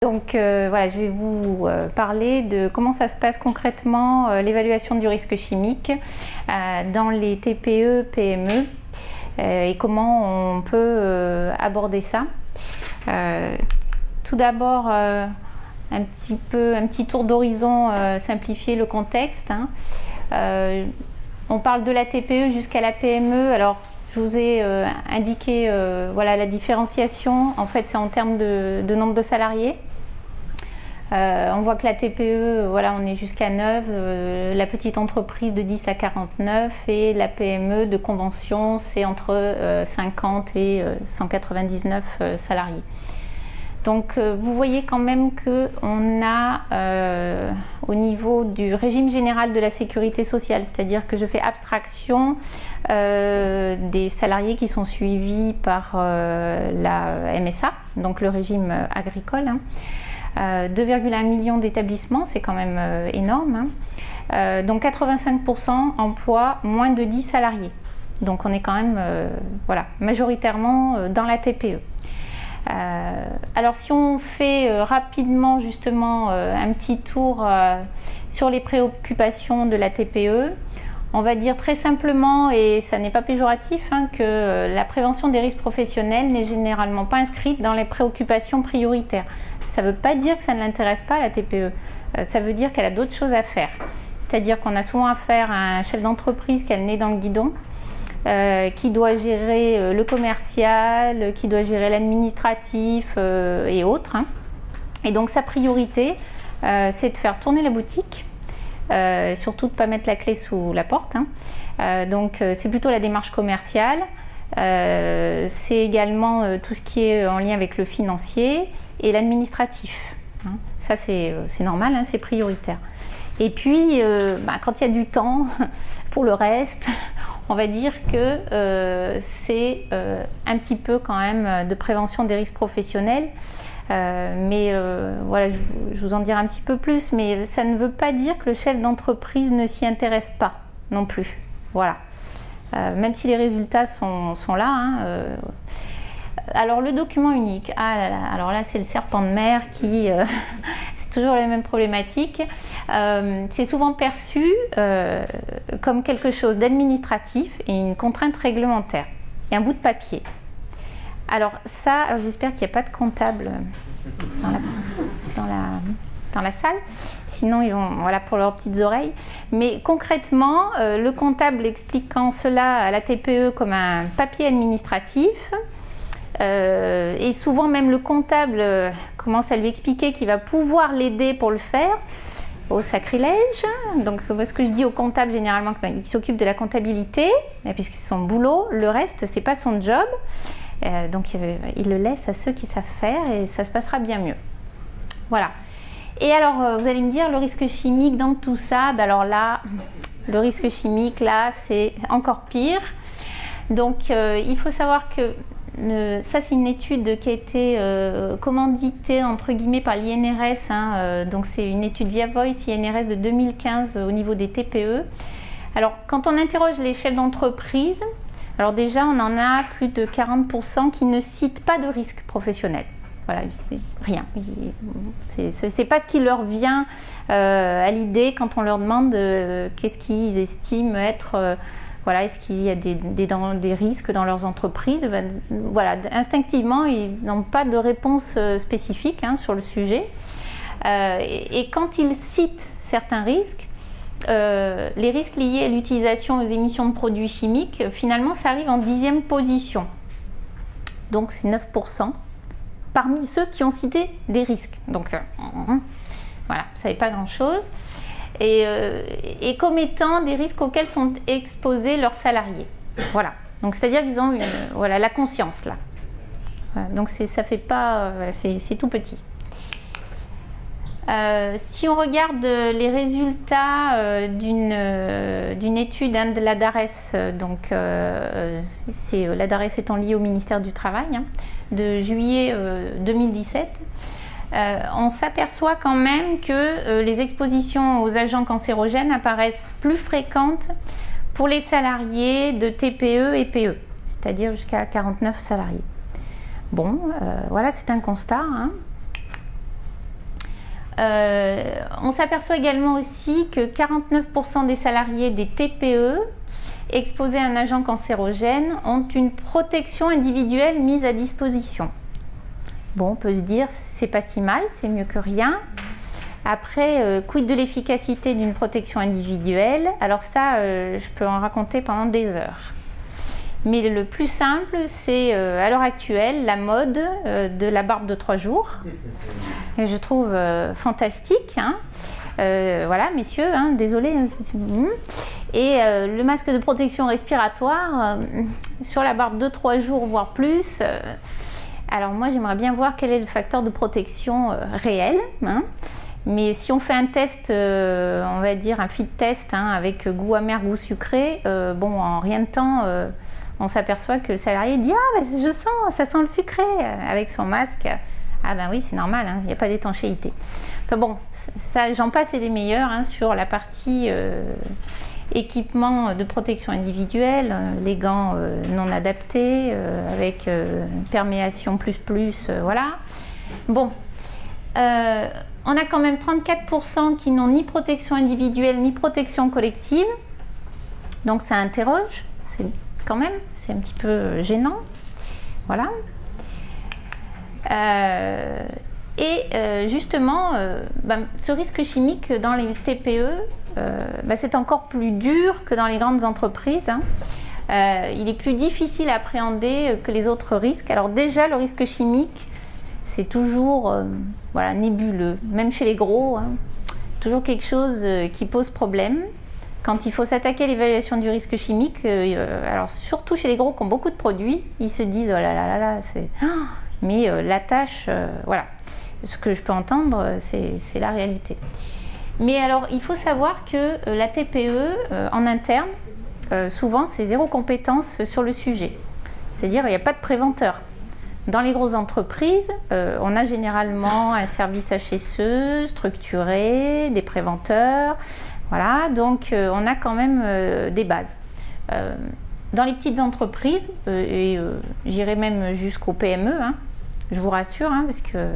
Donc voilà, je vais vous parler de comment ça se passe concrètement l'évaluation du risque chimique dans les TPE, PME et comment on peut aborder ça. Tout d'abord, un petit tour d'horizon, simplifier le contexte. On parle de la TPE jusqu'à la PME. Alors, je vous ai indiqué voilà, la différenciation. En fait, c'est en termes de nombre de salariés. On voit que la TPE, voilà, on est jusqu'à 9, la petite entreprise de 10 à 49 et la PME de convention, c'est entre 50 et 199 salariés. Donc vous voyez quand même qu'on a au niveau du régime général de la sécurité sociale, c'est-à-dire que je fais abstraction des salariés qui sont suivis par la MSA, donc le régime agricole. 2,1 millions d'établissements, c'est quand même énorme. Donc 85% emploient moins de 10 salariés. Donc on est quand même voilà, majoritairement dans la TPE. Alors si on fait rapidement justement un petit tour sur les préoccupations de la TPE, on va dire très simplement, et ça n'est pas péjoratif, que la prévention des risques professionnels n'est généralement pas inscrite dans les préoccupations prioritaires. Ça ne veut pas dire que ça ne l'intéresse pas, la TPE. Ça veut dire qu'elle a d'autres choses à faire. C'est-à-dire qu'on a souvent affaire à un chef d'entreprise qui a le nez dans le guidon, qui doit gérer le commercial, qui doit gérer l'administratif et autres. Et donc sa priorité, c'est de faire tourner la boutique, surtout de ne pas mettre la clé sous la porte. Donc c'est plutôt la démarche commerciale. C'est également tout ce qui est en lien avec le financier et l'administratif. Ça c'est normal, c'est prioritaire. Et puis quand il y a du temps pour le reste, on va dire que c'est un petit peu quand même de prévention des risques professionnels. Mais voilà, je vous en dirai un petit peu plus, mais ça ne veut pas dire que le chef d'entreprise ne s'y intéresse pas non plus. Voilà. Même si les résultats sont là. Alors le document unique, alors là c'est le serpent de mer qui, c'est toujours la même problématique. C'est souvent perçu comme quelque chose d'administratif et une contrainte réglementaire et un bout de papier. Alors j'espère qu'il n'y a pas de comptable dans la salle, sinon ils vont, voilà, pour leurs petites oreilles. Mais concrètement, le comptable expliquant cela à la TPE comme un papier administratif, et souvent même le comptable commence à lui expliquer qu'il va pouvoir l'aider pour le faire, au sacrilège. Donc ce que je dis au comptable généralement, il s'occupe de la comptabilité, puisque c'est son boulot, le reste c'est pas son job. Donc il le laisse à ceux qui savent faire et ça se passera bien mieux. Voilà. Et alors vous allez me dire le risque chimique dans tout ça, alors là le risque chimique là c'est encore pire. Donc il faut savoir que ça c'est une étude qui a été commanditée entre guillemets par l'INRS, donc c'est une étude via Voice INRS de 2015 au niveau des TPE. Alors quand on interroge les chefs d'entreprise, alors déjà on en a plus de 40% qui ne citent pas de risque professionnel. Voilà, rien. C'est pas ce qui leur vient à l'idée quand on leur demande qu'est-ce qu'ils estiment être, voilà, est-ce qu'il y a des risques dans leurs entreprises. Voilà, instinctivement, ils n'ont pas de réponse spécifique sur le sujet. Et quand ils citent certains risques, les risques liés à l'utilisation aux émissions de produits chimiques, finalement, ça arrive en 10e position. Donc, c'est 9%. Parmi ceux qui ont cité des risques. Donc, voilà, ça n'est pas grand-chose. Et comme étant des risques auxquels sont exposés leurs salariés. Voilà. Donc, c'est-à-dire qu'ils ont voilà, la conscience, là. Voilà. Donc, ça fait pas... c'est tout petit. Si on regarde les résultats d'une étude de la DARES, donc la DARES étant liée au ministère du Travail, de juillet 2017, on s'aperçoit quand même que les expositions aux agents cancérogènes apparaissent plus fréquentes pour les salariés de TPE et PE, c'est-à-dire jusqu'à 49 salariés. Bon, voilà, c'est un constat. On s'aperçoit également aussi que 49% des salariés des TPE exposés à un agent cancérogène ont une protection individuelle mise à disposition. Bon, on peut se dire, c'est pas si mal, c'est mieux que rien. Après, quid de l'efficacité d'une protection individuelle? Alors ça, je peux en raconter pendant des heures. Mais le plus simple, c'est à l'heure actuelle la mode de la barbe de 3 jours. Et je trouve fantastique. Hein. Voilà, messieurs, hein, désolé. Et le masque de protection respiratoire sur la barbe de 3 jours, voire plus. Alors moi, j'aimerais bien voir quel est le facteur de protection réel. Hein. Mais si on fait un test, on va dire un fit test hein, avec goût amer, goût sucré, bon, en rien de temps, on s'aperçoit que le salarié dit « Ah, bah, je sens, ça sent le sucré » avec son masque. Ah ben oui, c'est normal, il n'y a pas d'étanchéité. Enfin bon, ça, j'en passe et des meilleurs hein, sur la partie équipement de protection individuelle, les gants non adaptés, avec perméation plus, voilà. Bon, on a quand même 34% qui n'ont ni protection individuelle ni protection collective. Donc ça interroge, quand même, c'est un petit peu gênant. Voilà. Justement, ce risque chimique dans les TPE, c'est encore plus dur que dans les grandes entreprises. Hein. Il est plus difficile à appréhender que les autres risques. Alors déjà, le risque chimique, c'est toujours nébuleux, même chez les gros, hein, toujours quelque chose qui pose problème. Quand il faut s'attaquer à l'évaluation du risque chimique, alors surtout chez les gros qui ont beaucoup de produits, ils se disent « oh là là là, c'est… » Mais la tâche, voilà, ce que je peux entendre, c'est la réalité. Mais alors, il faut savoir que la TPE, en interne, souvent, c'est zéro compétence sur le sujet. C'est-à-dire, il n'y a pas de préventeur. Dans les grosses entreprises, on a généralement un service HSE structuré, des préventeurs, voilà, donc on a quand même des bases. Dans les petites entreprises, j'irai même jusqu'aux PME, hein, je vous rassure, hein, parce que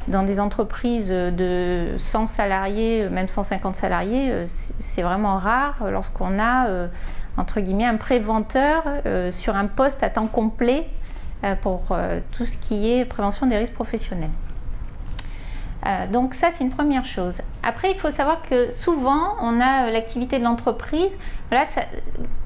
dans des entreprises de 100 salariés, même 150 salariés, c'est vraiment rare lorsqu'on a, entre guillemets, un préventeur sur un poste à temps complet pour tout ce qui est prévention des risques professionnels. Donc ça, c'est une première chose. Après, il faut savoir que souvent, on a l'activité de l'entreprise, voilà,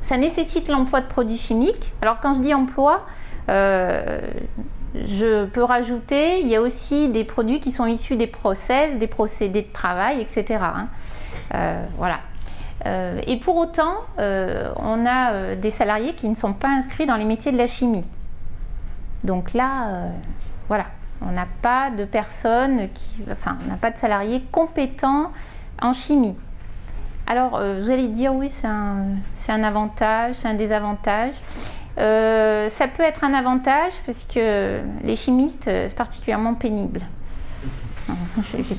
ça nécessite l'emploi de produits chimiques. Alors quand je dis emploi, je peux rajouter, il y a aussi des produits qui sont issus des process, des procédés de travail, etc. Hein. Voilà. Et pour autant, on a des salariés qui ne sont pas inscrits dans les métiers de la chimie. Donc là, voilà. On n'a pas de personnes on n'a pas de salariés compétents en chimie. Alors, vous allez dire, oui, c'est un avantage, c'est un désavantage. Ça peut être un avantage parce que les chimistes, c'est particulièrement pénible.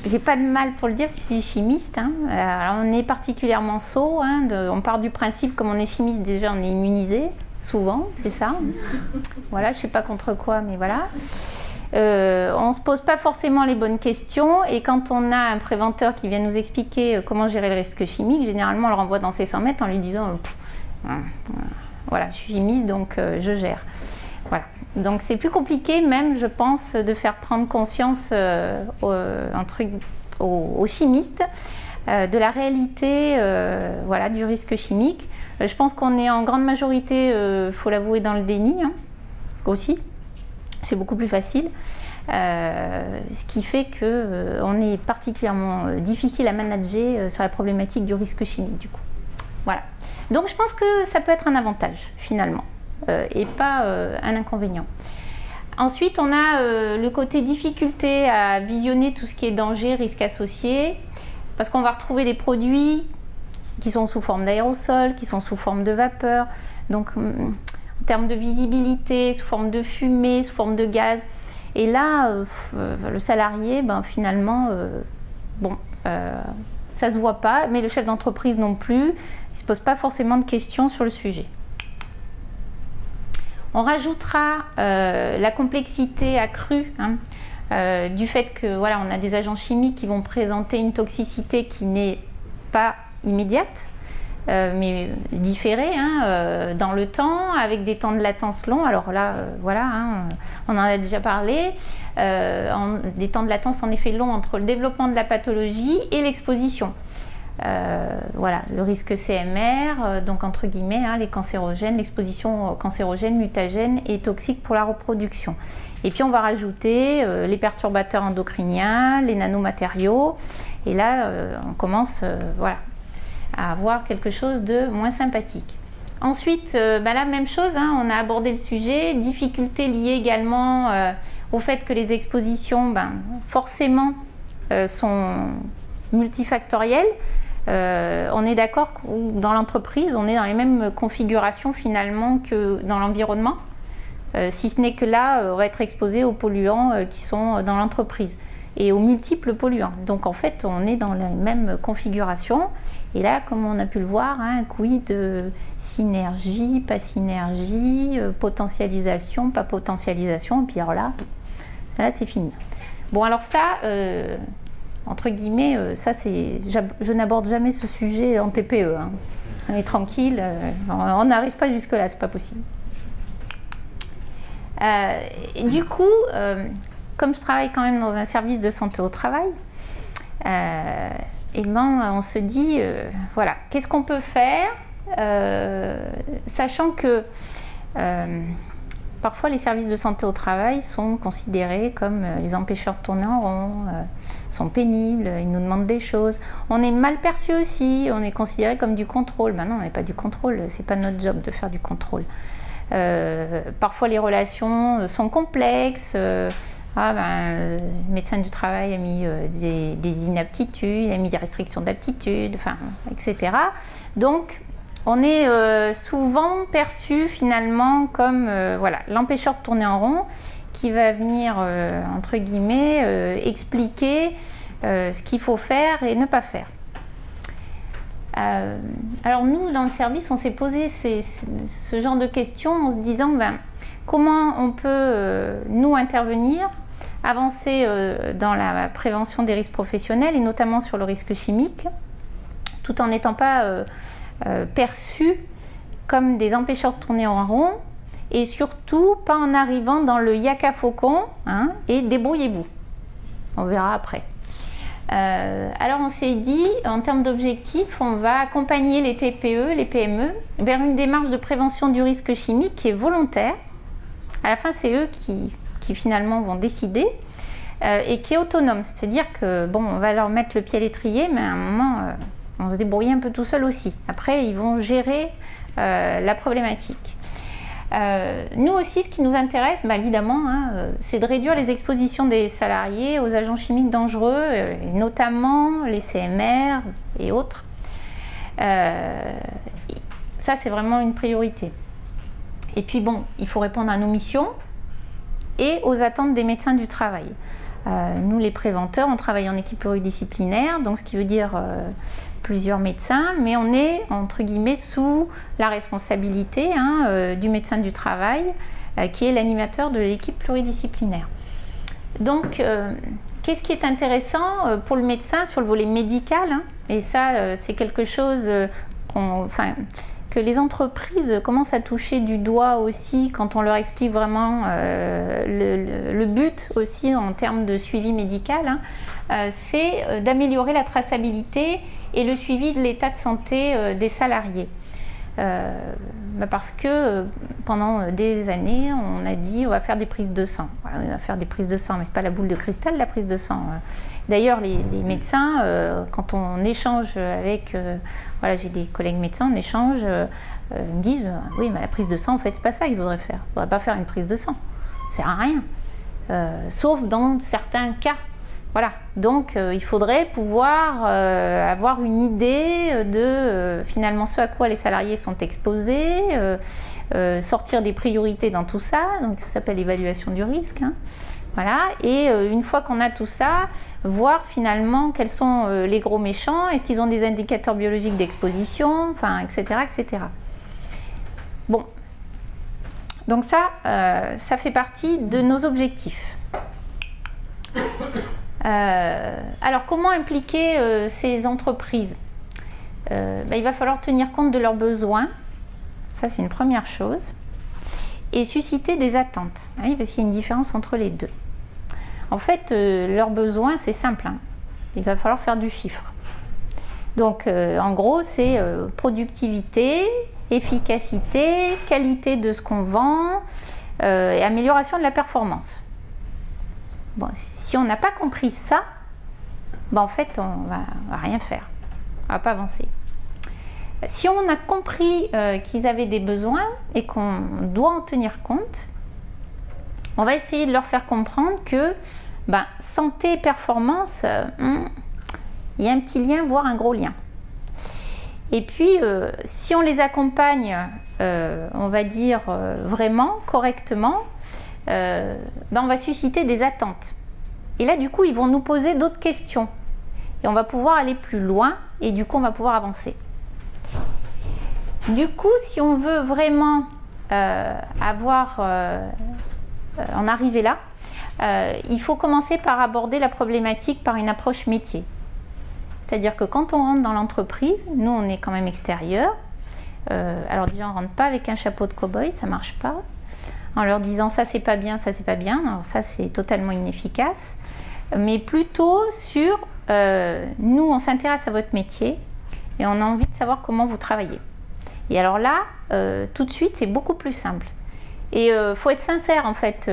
J'ai pas de mal pour le dire, je suis chimiste. Hein. Alors, on est particulièrement sot. Hein, on part du principe, comme on est chimiste, déjà, on est immunisé. Souvent, c'est ça. Voilà, je sais pas contre quoi, mais voilà. On ne se pose pas forcément les bonnes questions et quand on a un préventeur qui vient nous expliquer comment gérer le risque chimique, généralement on le renvoie dans ses 100 mètres en lui disant voilà, je suis chimiste donc je gère. Voilà. Donc c'est plus compliqué même, je pense, de faire prendre conscience aux chimistes de la réalité voilà, du risque chimique. Je pense qu'on est en grande majorité, faut l'avouer, dans le déni hein, aussi. C'est beaucoup plus facile, ce qui fait qu'on est particulièrement difficile à manager sur la problématique du risque chimique du coup. Voilà. Donc je pense que ça peut être un avantage finalement et pas un inconvénient. Ensuite, on a le côté difficulté à visionner tout ce qui est danger, risque associé, parce qu'on va retrouver des produits qui sont sous forme d'aérosol, qui sont sous forme de vapeur, donc en termes de visibilité, sous forme de fumée, sous forme de gaz. Et là, le salarié, finalement, ça ne se voit pas, mais le chef d'entreprise non plus, il ne se pose pas forcément de questions sur le sujet. On rajoutera la complexité accrue hein, du fait que voilà, on a des agents chimiques qui vont présenter une toxicité qui n'est pas immédiate, mais différée dans le temps, avec des temps de latence longs. Alors là, voilà, on en a déjà parlé. Des temps de latence en effet longs entre le développement de la pathologie et l'exposition. Voilà, le risque CMR, donc entre guillemets, les cancérogènes, l'exposition cancérogène, mutagène et toxique pour la reproduction. Et puis on va rajouter les perturbateurs endocriniens, les nanomatériaux, et là on commence voilà, à avoir quelque chose de moins sympathique. Ensuite, la même chose, on a abordé le sujet, difficultés liées également au fait que les expositions, forcément, sont multifactorielles. On est d'accord que dans l'entreprise, on est dans les mêmes configurations finalement que dans l'environnement, si ce n'est que là, on va être exposé aux polluants qui sont dans l'entreprise et aux multiples polluants. Donc en fait, on est dans les mêmes configurations. Et là, comme on a pu le voir, quid de synergie, pas synergie, potentialisation, pas potentialisation, et puis alors là c'est fini. Bon, alors ça, entre guillemets, ça c'est, je n'aborde jamais ce sujet en TPE. On est tranquille, on n'arrive pas jusque-là, c'est pas possible. Et du coup, comme je travaille quand même dans un service de santé au travail, on se dit, voilà, qu'est-ce qu'on peut faire, sachant que parfois les services de santé au travail sont considérés comme les empêcheurs de tourner en rond, sont pénibles, ils nous demandent des choses. On est mal perçu aussi, on est considéré comme du contrôle. Non, on n'est pas du contrôle, c'est pas notre job de faire du contrôle. Parfois les relations sont complexes. Le médecin du travail a mis des inaptitudes, a mis des restrictions d'aptitude, etc. Donc, on est souvent perçu finalement comme l'empêcheur de tourner en rond qui va venir, entre guillemets, expliquer ce qu'il faut faire et ne pas faire. Alors nous, dans le service, on s'est posé ce genre de questions en se disant comment on peut, nous, intervenir, avancer dans la prévention des risques professionnels et notamment sur le risque chimique, tout en n'étant pas perçus comme des empêcheurs de tourner en rond et surtout pas en arrivant dans le yaka faucon et débrouillez-vous. On verra après. Alors on s'est dit, en termes d'objectifs, on va accompagner les TPE, les PME vers une démarche de prévention du risque chimique qui est volontaire. À la fin, c'est eux qui finalement vont décider et qui est autonome. C'est-à-dire que on va leur mettre le pied à l'étrier, mais à un moment, on se débrouille un peu tout seul aussi. Après, ils vont gérer la problématique. Nous aussi, ce qui nous intéresse, évidemment, c'est de réduire les expositions des salariés aux agents chimiques dangereux, et notamment les CMR et autres. Ça, c'est vraiment une priorité. Et puis il faut répondre à nos missions et aux attentes des médecins du travail. Nous, les préventeurs, on travaille en équipe pluridisciplinaire, donc ce qui veut dire plusieurs médecins, mais on est, entre guillemets, sous la responsabilité du médecin du travail, qui est l'animateur de l'équipe pluridisciplinaire. Donc, qu'est-ce qui est intéressant pour le médecin sur le volet médical, et ça, c'est quelque chose que les entreprises commencent à toucher du doigt aussi quand on leur explique vraiment le but aussi en termes de suivi médical, c'est d'améliorer la traçabilité et le suivi de l'état de santé des salariés. Parce que pendant des années, on a dit on va faire des prises de sang. On va faire des prises de sang, mais ce n'est pas la boule de cristal, la prise de sang. D'ailleurs, les médecins, quand on échange avec... j'ai des collègues médecins, on échange, ils me disent oui, mais la prise de sang, en fait, c'est pas ça qu'il faudrait faire. Il ne faudrait pas faire une prise de sang. Ça sert à rien. Sauf dans certains cas. Voilà, donc il faudrait pouvoir avoir une idée de finalement ce à quoi les salariés sont exposés, sortir des priorités dans tout ça, donc ça s'appelle l'évaluation du risque. Voilà, et une fois qu'on a tout ça, voir finalement quels sont les gros méchants, est-ce qu'ils ont des indicateurs biologiques d'exposition, etc., etc. Bon, donc ça fait partie de nos objectifs. Alors, comment impliquer ces entreprises? Il va falloir tenir compte de leurs besoins, ça c'est une première chose, et susciter des attentes, hein, parce qu'il y a une différence entre les deux. En fait, leurs besoins, c'est simple, hein. Il va falloir faire du chiffre. Donc, en gros, c'est productivité, efficacité, qualité de ce qu'on vend et amélioration de la performance. Bon, si on n'a pas compris ça, en fait, on va rien faire, on va pas avancer. Si on a compris qu'ils avaient des besoins et qu'on doit en tenir compte, on va essayer de leur faire comprendre que santé et performance, il y a un petit lien, voire un gros lien. Et puis, si on les accompagne, on va dire vraiment, correctement, on va susciter des attentes. Et là, du coup, ils vont nous poser d'autres questions. Et on va pouvoir aller plus loin et du coup, on va pouvoir avancer. Du coup, si on veut vraiment en arriver là, il faut commencer par aborder la problématique par une approche métier. C'est-à-dire que quand on rentre dans l'entreprise, nous on est quand même extérieur. Alors déjà on ne rentre pas avec un chapeau de cow-boy, ça ne marche pas. En leur disant ça c'est pas bien, ça c'est pas bien. Alors ça c'est totalement inefficace. Mais plutôt sur nous on s'intéresse à votre métier et on a envie de savoir comment vous travaillez. Et alors là, tout de suite c'est beaucoup plus simple. Et faut être sincère en fait.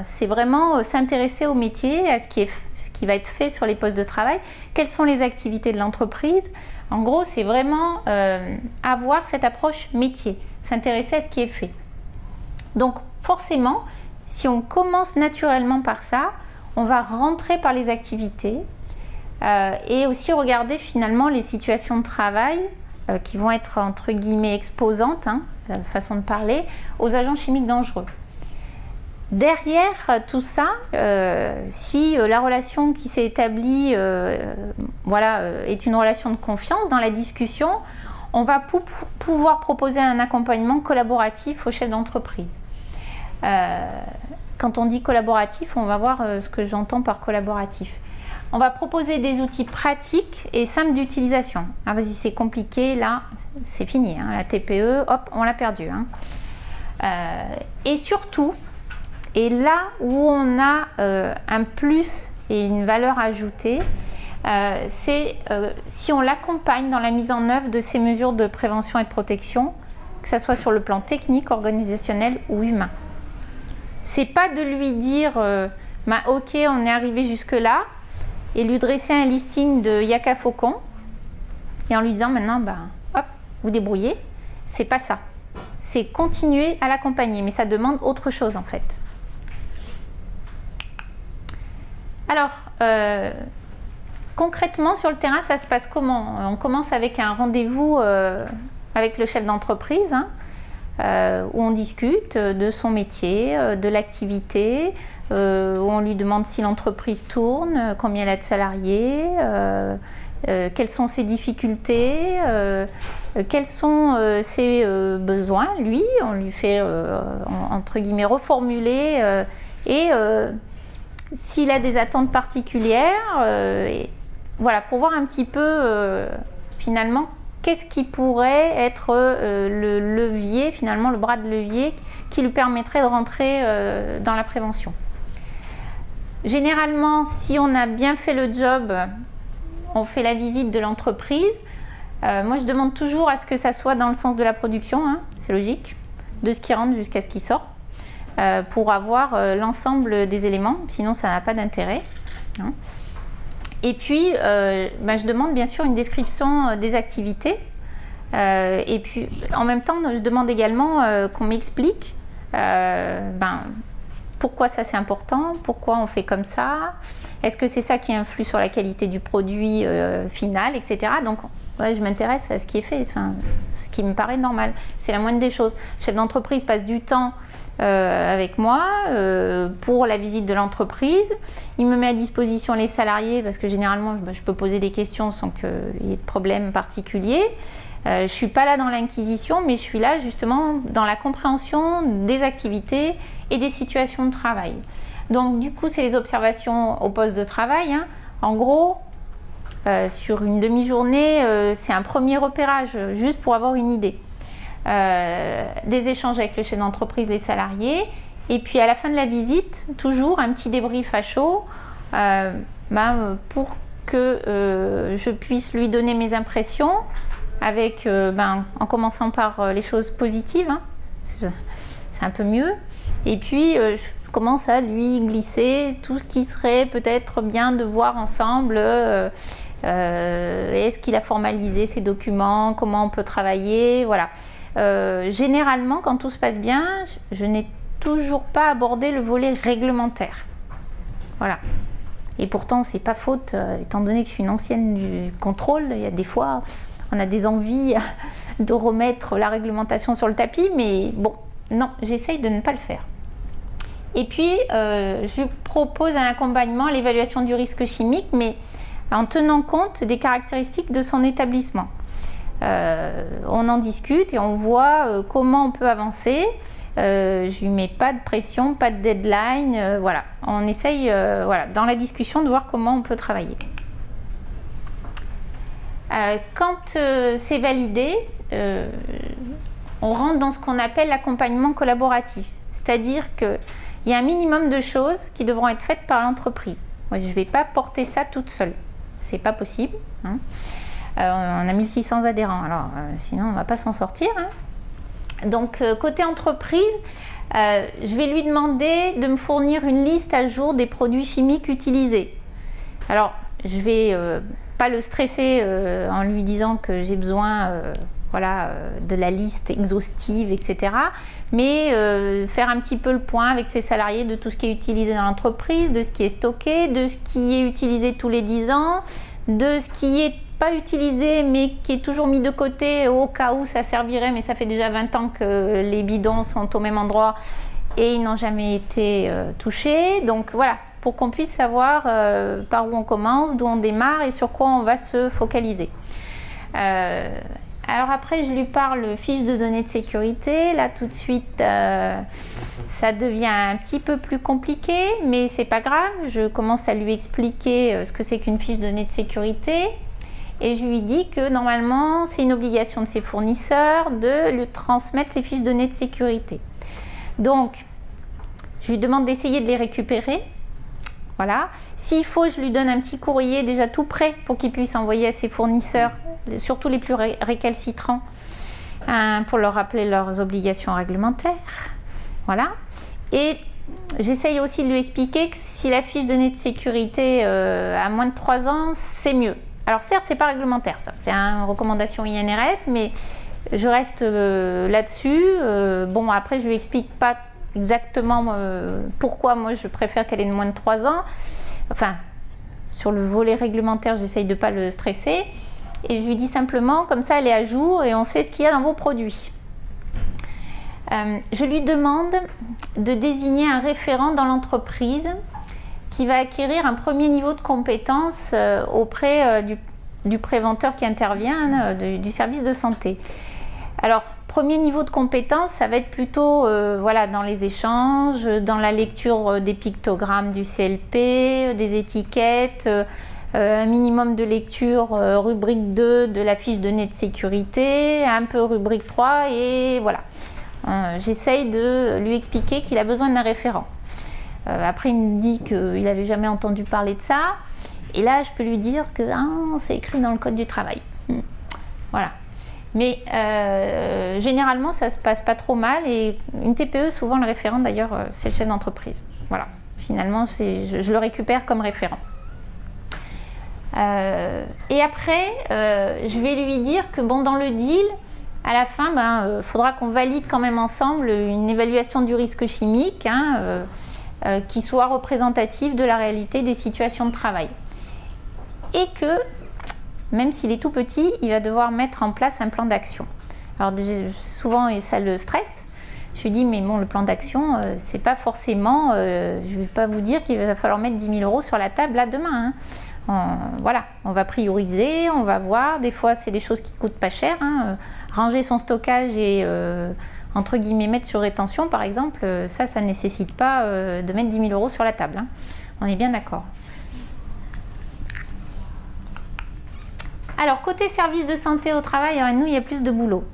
C'est vraiment s'intéresser au métier, à ce qui va être fait sur les postes de travail. Quelles sont les activités de l'entreprise? En gros, c'est vraiment avoir cette approche métier, s'intéresser à ce qui est fait. Donc forcément, si on commence naturellement par ça, on va rentrer par les activités et aussi regarder finalement les situations de travail qui vont être entre guillemets exposantes, la façon de parler, aux agents chimiques dangereux. Derrière tout ça, si la relation qui s'est établie est une relation de confiance dans la discussion, on va pouvoir proposer un accompagnement collaboratif au chef d'entreprise. Quand on dit collaboratif, on va voir ce que j'entends par collaboratif. On va proposer des outils pratiques et simples d'utilisation. Ah vas-y, c'est compliqué, là, c'est fini. La TPE, hop, on l'a perdu. Et surtout, et là où on a un plus et une valeur ajoutée, c'est si on l'accompagne dans la mise en œuvre de ces mesures de prévention et de protection, que ce soit sur le plan technique, organisationnel ou humain. C'est pas de lui dire ok, on est arrivé jusque-là, et lui dresser un listing de Yaka Faucon, et en lui disant maintenant, hop, vous débrouillez. C'est pas ça. C'est continuer à l'accompagner, mais ça demande autre chose en fait. Alors, concrètement, sur le terrain, ça se passe comment? On commence avec un rendez-vous avec le chef d'entreprise, où on discute de son métier, de l'activité, où on lui demande si l'entreprise tourne, combien elle a de salariés, quelles sont ses difficultés, quels sont ses besoins. Lui, on lui fait, entre guillemets, reformuler et s'il a des attentes particulières, pour voir un petit peu finalement qu'est-ce qui pourrait être le levier, finalement le bras de levier qui lui permettrait de rentrer dans la prévention. Généralement, si on a bien fait le job, on fait la visite de l'entreprise. Moi, je demande toujours à ce que ça soit dans le sens de la production, c'est logique, de ce qui rentre jusqu'à ce qui sort, pour avoir l'ensemble des éléments, sinon ça n'a pas d'intérêt. Et puis, je demande bien sûr une description des activités. Et puis, en même temps, je demande également qu'on m'explique pourquoi ça c'est important, pourquoi on fait comme ça, est-ce que c'est ça qui influe sur la qualité du produit final, etc. Donc, je m'intéresse à ce qui est fait, ce qui me paraît normal. C'est la moindre des choses. Le chef d'entreprise passe du temps avec moi pour la visite de l'entreprise. Il me met à disposition les salariés parce que généralement je peux poser des questions sans qu'il y ait de problème particulier. Je ne suis pas là dans l'inquisition, mais je suis là justement dans la compréhension des activités et des situations de travail. Donc du coup, c'est les observations au poste de travail, hein. En gros, sur une demi-journée, c'est un premier repérage, juste pour avoir une idée. Des échanges avec le chef d'entreprise, les salariés, et puis à la fin de la visite, toujours un petit débrief à chaud, pour que je puisse lui donner mes impressions, avec, en commençant par les choses positives, hein. C'est un peu mieux, et puis je commence à lui glisser tout ce qui serait peut-être bien de voir ensemble. Est-ce qu'il a formalisé ses documents, comment on peut travailler, voilà. Généralement, quand tout se passe bien, je n'ai toujours pas abordé le volet réglementaire. Voilà. Et pourtant, c'est pas faute, étant donné que je suis une ancienne du contrôle, il y a des fois, on a des envies de remettre la réglementation sur le tapis, mais bon, non, j'essaye de ne pas le faire. Et puis, je lui propose un accompagnement à l'évaluation du risque chimique, mais en tenant compte des caractéristiques de son établissement. On en discute et on voit comment on peut avancer. Je lui mets pas de pression, pas de deadline, voilà. On essaye, dans la discussion, de voir comment on peut travailler. Quand c'est validé, on rentre dans ce qu'on appelle l'accompagnement collaboratif. C'est-à-dire qu'il y a un minimum de choses qui devront être faites par l'entreprise. Moi, je ne vais pas porter ça toute seule. C'est pas possible, hein. On a 1600 adhérents, alors sinon on ne va pas s'en sortir, hein. Donc côté entreprise, je vais lui demander de me fournir une liste à jour des produits chimiques utilisés. Alors je ne vais pas le stresser en lui disant que j'ai besoin de la liste exhaustive, etc. Mais faire un petit peu le point avec ses salariés de tout ce qui est utilisé dans l'entreprise, de ce qui est stocké, de ce qui est utilisé tous les 10 ans, de ce qui est pas utilisé mais qui est toujours mis de côté au cas où ça servirait, mais ça fait déjà 20 ans que les bidons sont au même endroit et ils n'ont jamais été touchés. Donc voilà, pour qu'on puisse savoir par où on commence, d'où on démarre et sur quoi on va se focaliser. Alors après, je lui parle fiche de données de sécurité. Là, tout de suite, ça devient un petit peu plus compliqué, mais c'est pas grave. Je commence à lui expliquer ce que c'est qu'une fiche de données de sécurité. Et je lui dis que normalement, c'est une obligation de ses fournisseurs de lui transmettre les fiches de données de sécurité. Donc, je lui demande d'essayer de les récupérer. Voilà. S'il faut, je lui donne un petit courrier déjà tout prêt pour qu'il puisse envoyer à ses fournisseurs, surtout les plus récalcitrants, pour leur rappeler leurs obligations réglementaires. Voilà. Et j'essaye aussi de lui expliquer que si la fiche de données de sécurité a moins de 3 ans, c'est mieux. Alors certes, c'est pas réglementaire, ça. C'est une recommandation INRS, mais je reste là-dessus. Bon, après, je lui explique pas exactement pourquoi moi je préfère qu'elle ait moins de 3 ans. Enfin, sur le volet réglementaire, j'essaye de ne pas le stresser. Et je lui dis simplement, comme ça elle est à jour et on sait ce qu'il y a dans vos produits. Je lui demande de désigner un référent dans l'entreprise qui va acquérir un premier niveau de compétence auprès du préventeur qui intervient, du service de santé. Alors, premier niveau de compétence, ça va être plutôt dans les échanges, dans la lecture des pictogrammes du CLP, des étiquettes, un minimum de lecture rubrique 2 de la fiche de données de sécurité, un peu rubrique 3 et voilà. J'essaye de lui expliquer qu'il a besoin d'un référent. Après, il me dit qu'il n'avait jamais entendu parler de ça. Et là, je peux lui dire que c'est écrit dans le code du travail. Voilà. Mais généralement, ça se passe pas trop mal. Et une TPE, souvent, le référent, d'ailleurs, c'est le chef d'entreprise. Voilà. Finalement, je le récupère comme référent. Et après, je vais lui dire que dans le deal, à la fin, faudra qu'on valide quand même ensemble une évaluation du risque chimique qui soit représentative de la réalité des situations de travail. Et que, même s'il est tout petit, il va devoir mettre en place un plan d'action. Alors souvent, ça le stresse. Je lui dis, mais bon, le plan d'action, c'est pas forcément... je ne vais pas vous dire qu'il va falloir mettre 10 000 € sur la table là demain. Voilà, on va prioriser, on va voir. Des fois, c'est des choses qui coûtent pas cher. Ranger son stockage et entre guillemets, mettre sur rétention, par exemple, ça ne nécessite pas de mettre 10 000 € sur la table. Hein. On est bien d'accord. Alors, côté service de santé au travail, nous, il y a plus de boulot.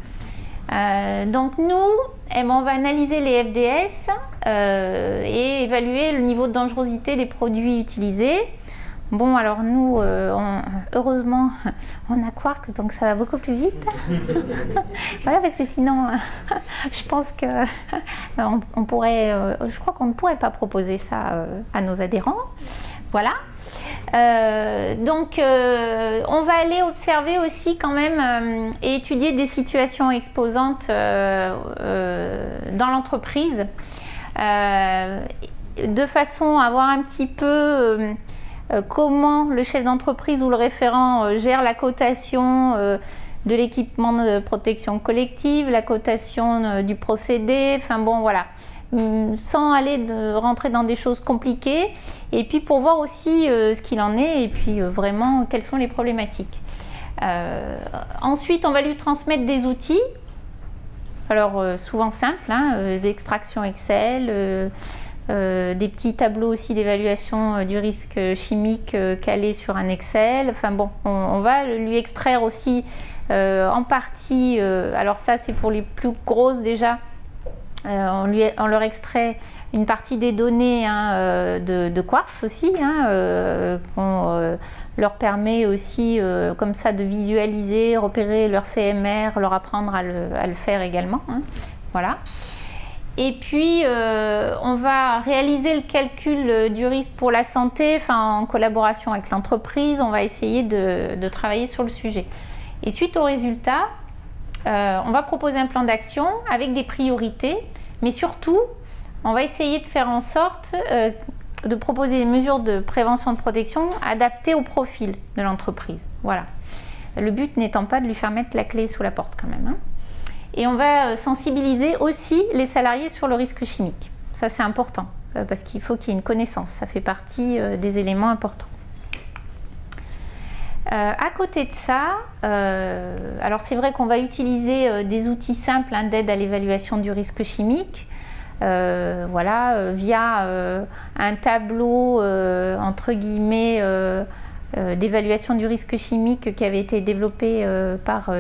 Donc, nous, on va analyser les FDS et évaluer le niveau de dangerosité des produits utilisés. Bon, alors nous, heureusement, on a Quarks, donc ça va beaucoup plus vite. Voilà, parce que sinon, je pense que on pourrait, je crois qu'on ne pourrait pas proposer ça à nos adhérents. Voilà. Donc, on va aller observer aussi quand même et étudier des situations exposantes dans l'entreprise, de façon à voir un petit peu comment le chef d'entreprise ou le référent gère la cotation de l'équipement de protection collective, la cotation du procédé, enfin bon voilà, sans aller rentrer dans des choses compliquées, et puis pour voir aussi ce qu'il en est et puis vraiment quelles sont les problématiques. Ensuite, on va lui transmettre des outils, alors souvent simples, des extractions Excel, des petits tableaux aussi d'évaluation du risque chimique calés sur un Excel. Enfin bon, on va lui extraire aussi en partie, alors ça c'est pour les plus grosses déjà, on leur extrait une partie des données de Quarks aussi, qu'on leur permet aussi comme ça de visualiser, repérer leur CMR, leur apprendre à le faire également. Voilà. Et puis, on va réaliser le calcul du risque pour la santé, en collaboration avec l'entreprise. On va essayer de travailler sur le sujet. Et suite aux résultats, on va proposer un plan d'action avec des priorités, mais surtout, on va essayer de faire en sorte de proposer des mesures de prévention de protection adaptées au profil de l'entreprise. Voilà. Le but n'étant pas de lui faire mettre la clé sous la porte quand même. Et on va sensibiliser aussi les salariés sur le risque chimique. Ça, c'est important, parce qu'il faut qu'il y ait une connaissance. Ça fait partie des éléments importants. À côté de ça, alors c'est vrai qu'on va utiliser des outils simples d'aide à l'évaluation du risque chimique. Voilà, via un tableau, entre guillemets, d'évaluation du risque chimique qui avait été développé par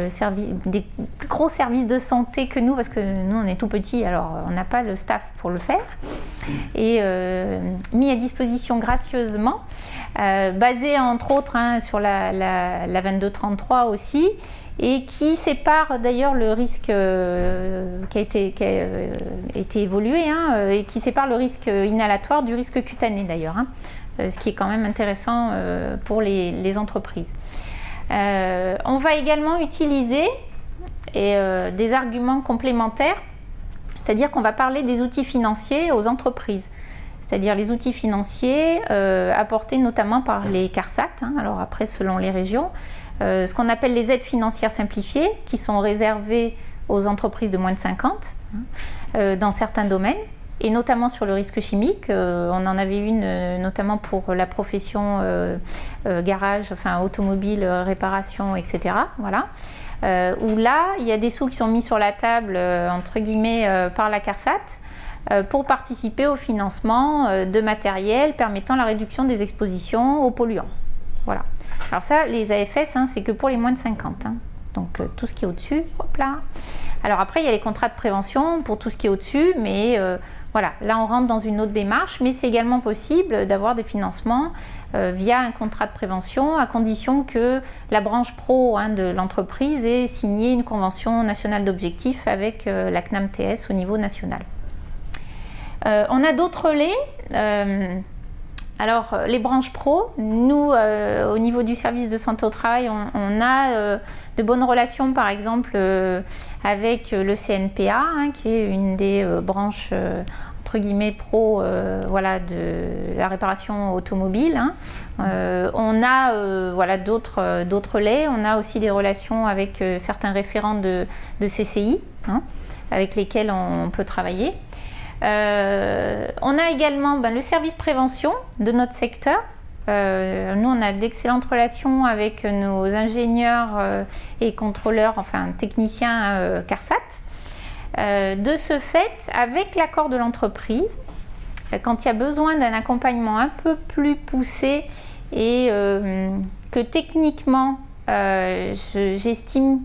des plus gros services de santé que nous, parce que nous on est tout petits, alors on n'a pas le staff pour le faire, et mis à disposition gracieusement, basé entre autres sur la 2233 aussi, et qui sépare d'ailleurs le risque qui a été évolué, et qui sépare le risque inhalatoire du risque cutané d'ailleurs. Ce qui est quand même intéressant pour les entreprises. On va également utiliser des arguments complémentaires, c'est-à-dire qu'on va parler des outils financiers aux entreprises, c'est-à-dire les outils financiers apportés notamment par les CARSAT, alors après selon les régions, ce qu'on appelle les aides financières simplifiées, qui sont réservées aux entreprises de moins de 50 dans certains domaines, et notamment sur le risque chimique. On en avait une notamment pour la profession garage, automobile, réparation, etc. Voilà. Où là, il y a des sous qui sont mis sur la table, entre guillemets, par la CARSAT, pour participer au financement de matériel permettant la réduction des expositions aux polluants. Voilà. Alors ça, les AFS, c'est que pour les moins de 50. Donc tout ce qui est au-dessus, hop là. Alors après, il y a les contrats de prévention pour tout ce qui est au-dessus, mais voilà, là on rentre dans une autre démarche, mais c'est également possible d'avoir des financements via un contrat de prévention, à condition que la branche pro de l'entreprise ait signé une convention nationale d'objectifs avec la CNAM-TS au niveau national. On a d'autres relais. Alors, les branches pro, nous, au niveau du service de santé au travail, on a de bonnes relations, par exemple, avec le CNPA, qui est une des branches, entre guillemets, pro de la réparation automobile. On a d'autres relais. On a aussi des relations avec certains référents de CCI, avec lesquels on peut travailler. On a également le service prévention de notre secteur. Nous, on a d'excellentes relations avec nos ingénieurs et contrôleurs, techniciens CARSAT. De ce fait, avec l'accord de l'entreprise, quand il y a besoin d'un accompagnement un peu plus poussé et que techniquement j'estime,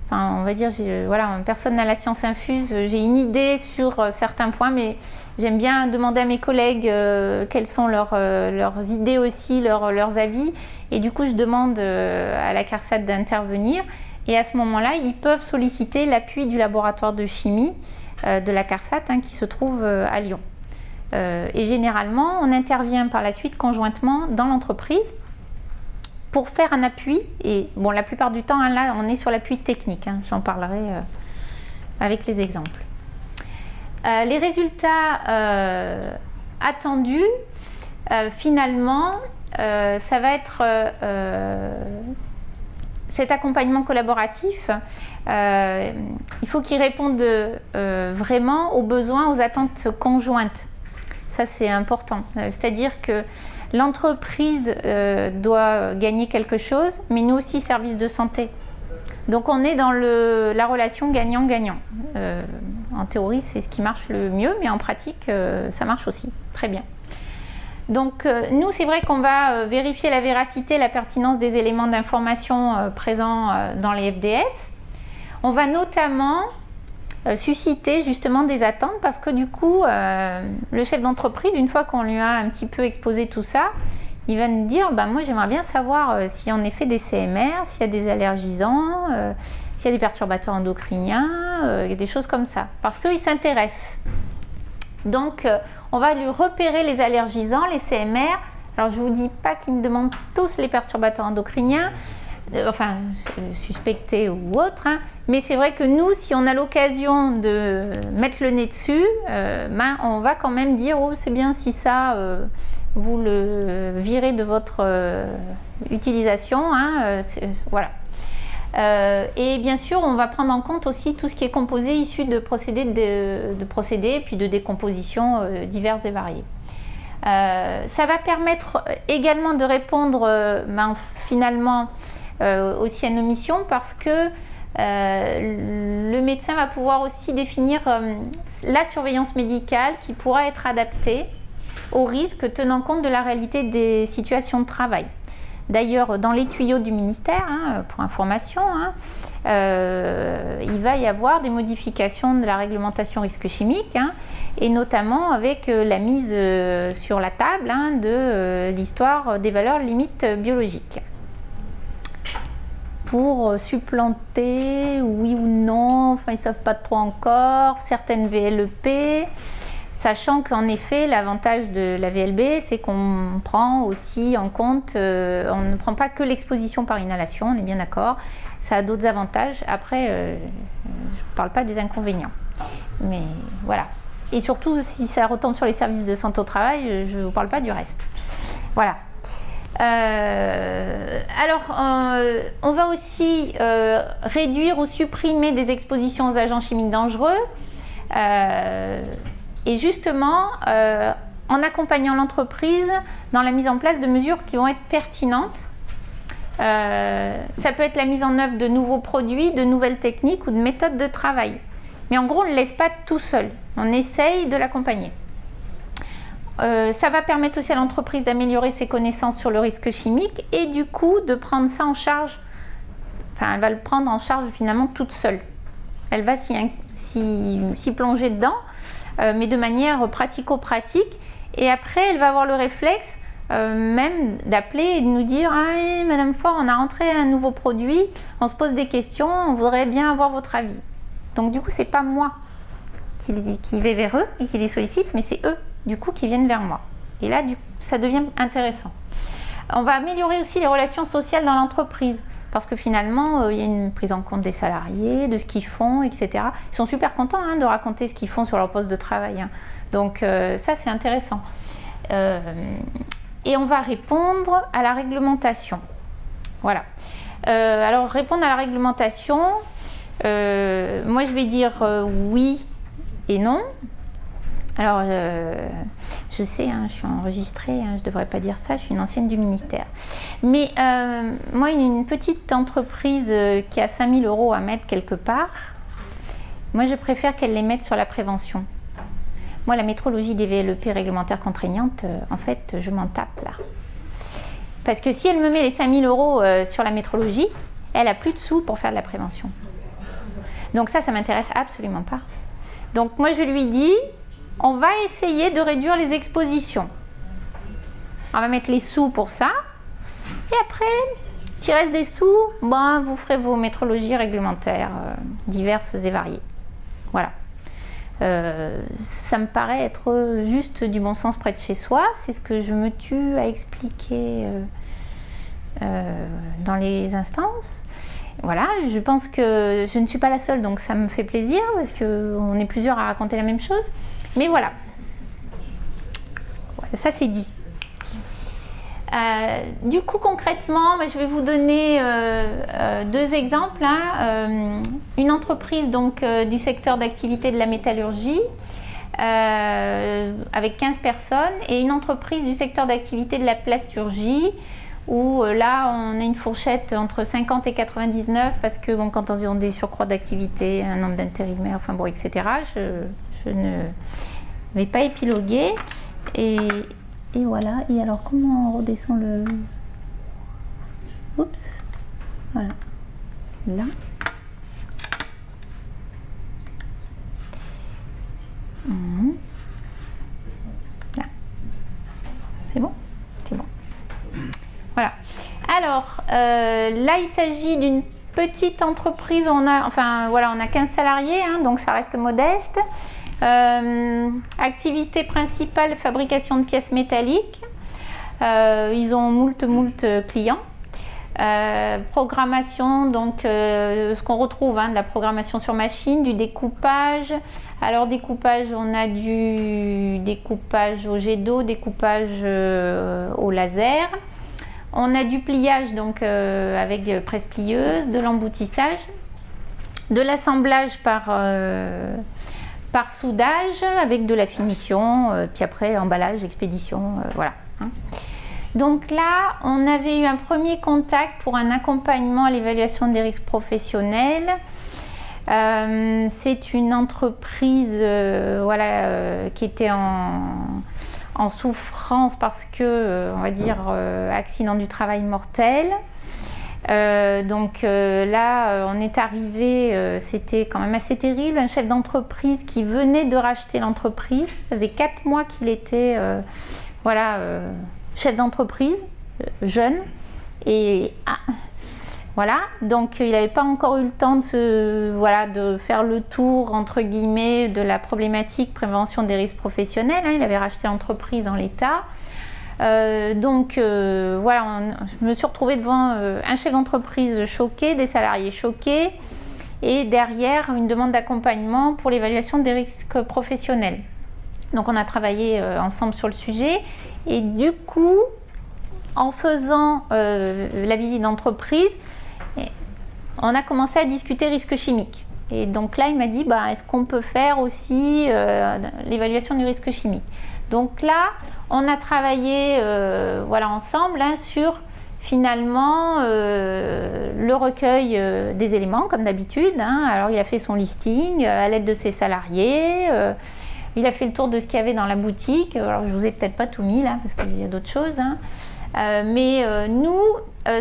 enfin on va dire, voilà, personne n'a la science infuse, j'ai une idée sur certains points, mais j'aime bien demander à mes collègues quelles sont leurs idées aussi, leurs avis, et du coup je demande à la CARSAT d'intervenir, et à ce moment-là ils peuvent solliciter l'appui du laboratoire de chimie de la CARSAT qui se trouve à Lyon. Et généralement, on intervient par la suite conjointement dans l'entreprise pour faire un appui. Et bon, la plupart du temps, là, on est sur l'appui technique. J'en parlerai avec les exemples. Les résultats attendus, finalement, ça va être cet accompagnement collaboratif. Il faut qu'il réponde vraiment aux besoins, aux attentes conjointes. Ça, c'est important. C'est-à-dire que l'entreprise doit gagner quelque chose, mais nous aussi, service de santé. Donc, on est dans la relation gagnant-gagnant. En théorie, c'est ce qui marche le mieux, mais en pratique, ça marche aussi très bien. Donc, nous, c'est vrai qu'on va vérifier la véracité, la pertinence des éléments d'information présents dans les FDS. On va notamment susciter justement des attentes parce que du coup, le chef d'entreprise, une fois qu'on lui a un petit peu exposé tout ça, il va nous dire, moi j'aimerais bien savoir s'il y a en effet des CMR, s'il y a des allergisants, s'il y a des perturbateurs endocriniens, des choses comme ça, parce qu'il s'intéresse. Donc, on va lui repérer les allergisants, les CMR. Alors, je ne vous dis pas qu'ils me demandent tous les perturbateurs endocriniens, suspectés ou autres, mais c'est vrai que nous, si on a l'occasion de mettre le nez dessus, on va quand même dire, oh, c'est bien si ça, vous le virez de votre utilisation, voilà. Et bien sûr, on va prendre en compte aussi tout ce qui est composé issu de procédés, puis de décomposition diverses et variées. Ça va permettre également de répondre finalement aussi à nos missions parce que le médecin va pouvoir aussi définir la surveillance médicale qui pourra être adaptée aux risques tenant compte de la réalité des situations de travail. D'ailleurs, dans les tuyaux du ministère, pour information, il va y avoir des modifications de la réglementation risque chimique, et notamment avec la mise sur la table de l'histoire des valeurs limites biologiques. Pour supplanter, oui ou non, ils ne savent pas trop encore, certaines VLEP, sachant qu'en effet, l'avantage de la VLB, c'est qu'on prend aussi en compte, on ne prend pas que l'exposition par inhalation, on est bien d'accord, ça a d'autres avantages. Après, je ne parle pas des inconvénients, mais voilà. Et surtout, si ça retombe sur les services de santé au travail, je ne vous parle pas du reste. Voilà. On va aussi réduire ou supprimer des expositions aux agents chimiques dangereux. Et justement, en accompagnant l'entreprise dans la mise en place de mesures qui vont être pertinentes. Ça peut être la mise en œuvre de nouveaux produits, de nouvelles techniques ou de méthodes de travail. Mais en gros, on ne le laisse pas tout seul. On essaye de l'accompagner. Ça va permettre aussi à l'entreprise d'améliorer ses connaissances sur le risque chimique et du coup de prendre ça en charge. Enfin, elle va le prendre en charge finalement toute seule. Elle va s'y plonger dedans, mais de manière pratico-pratique. Et après, elle va avoir le réflexe même d'appeler et de nous dire « Ah, Madame Faure, on a rentré un nouveau produit, on se pose des questions, on voudrait bien avoir votre avis. » Donc du coup, c'est pas moi qui vais vers eux et qui les sollicite, mais c'est eux du coup qui viennent vers moi. Et là, ça devient intéressant. On va améliorer aussi les relations sociales dans l'entreprise. Parce que finalement, il y a une prise en compte des salariés, de ce qu'ils font, etc. Ils sont super contents de raconter ce qu'ils font sur leur poste de travail. Donc ça, c'est intéressant. Et on va répondre à la réglementation. Voilà. Alors, répondre à la réglementation, moi, je vais dire oui et non. Alors, je sais, je suis enregistrée, je ne devrais pas dire ça, je suis une ancienne du ministère. Mais moi, une petite entreprise qui a 5 000 € à mettre quelque part, Moi, je préfère qu'elle les mette sur la prévention. Moi, la métrologie des VLEP réglementaires contraignantes, en fait, je m'en tape là. Parce que si elle me met les 5 000 € sur la métrologie, elle a plus de sous pour faire de la prévention. Donc ça m'intéresse absolument pas. Donc moi, je lui dis, on va essayer de réduire les expositions. On va mettre les sous pour ça. Et après, s'il reste des sous, ben, vous ferez vos métrologies réglementaires diverses et variées. Voilà. Ça me paraît être juste du bon sens près de chez soi. C'est ce que je me tue à expliquer dans les instances. Voilà, je pense que je ne suis pas la seule, donc ça me fait plaisir parce qu'on est plusieurs à raconter la même chose. Mais voilà, ça c'est dit. Du coup, concrètement, je vais vous donner 2 exemples. Une entreprise donc, du secteur d'activité de la métallurgie avec 15 personnes et une entreprise du secteur d'activité de la plasturgie où là, on a une fourchette entre 50 et 99 parce que bon, quand on a des surcroîts d'activité, un nombre d'intérimaires, enfin bon, etc., je ne vais pas épiloguer. Et voilà. Et alors, comment on redescend le... Oups. Voilà. Là. Là. C'est bon? C'est bon. Voilà. Alors, là, il s'agit d'une petite entreprise. On a 15 salariés, donc ça reste modeste. Activité principale, fabrication de pièces métalliques. Ils ont moult clients. Programmation, donc ce qu'on retrouve, de la programmation sur machine, du découpage. Alors découpage, on a du découpage au jet d'eau, découpage au laser. On a du pliage, donc avec presse-plieuse, de l'emboutissage, de l'assemblage par soudage avec de la finition, puis après emballage, expédition, voilà. Donc là, on avait eu un premier contact pour un accompagnement à l'évaluation des risques professionnels. C'est une entreprise qui était en souffrance parce que, on va dire, accident du travail mortel. Là, on est arrivé, c'était quand même assez terrible, un chef d'entreprise qui venait de racheter l'entreprise. Ça faisait 4 mois qu'il était chef d'entreprise, jeune. Et voilà, donc il n'avait pas encore eu le temps de faire le tour, entre guillemets, de la problématique prévention des risques professionnels. Il avait racheté l'entreprise en l'état. Je me suis retrouvée devant un chef d'entreprise choqué, des salariés choqués et derrière une demande d'accompagnement pour l'évaluation des risques professionnels. Donc on a travaillé ensemble sur le sujet et du coup, en faisant la visite d'entreprise, on a commencé à discuter risques chimiques. Et donc là, il m'a dit, est-ce qu'on peut faire aussi l'évaluation du risque chimique? Donc là, on a travaillé ensemble sur finalement le recueil des éléments, comme d'habitude. Alors il a fait son listing à l'aide de ses salariés. Il a fait le tour de ce qu'il y avait dans la boutique. Alors je ne vous ai peut-être pas tout mis là, parce qu'il y a d'autres choses. Nous,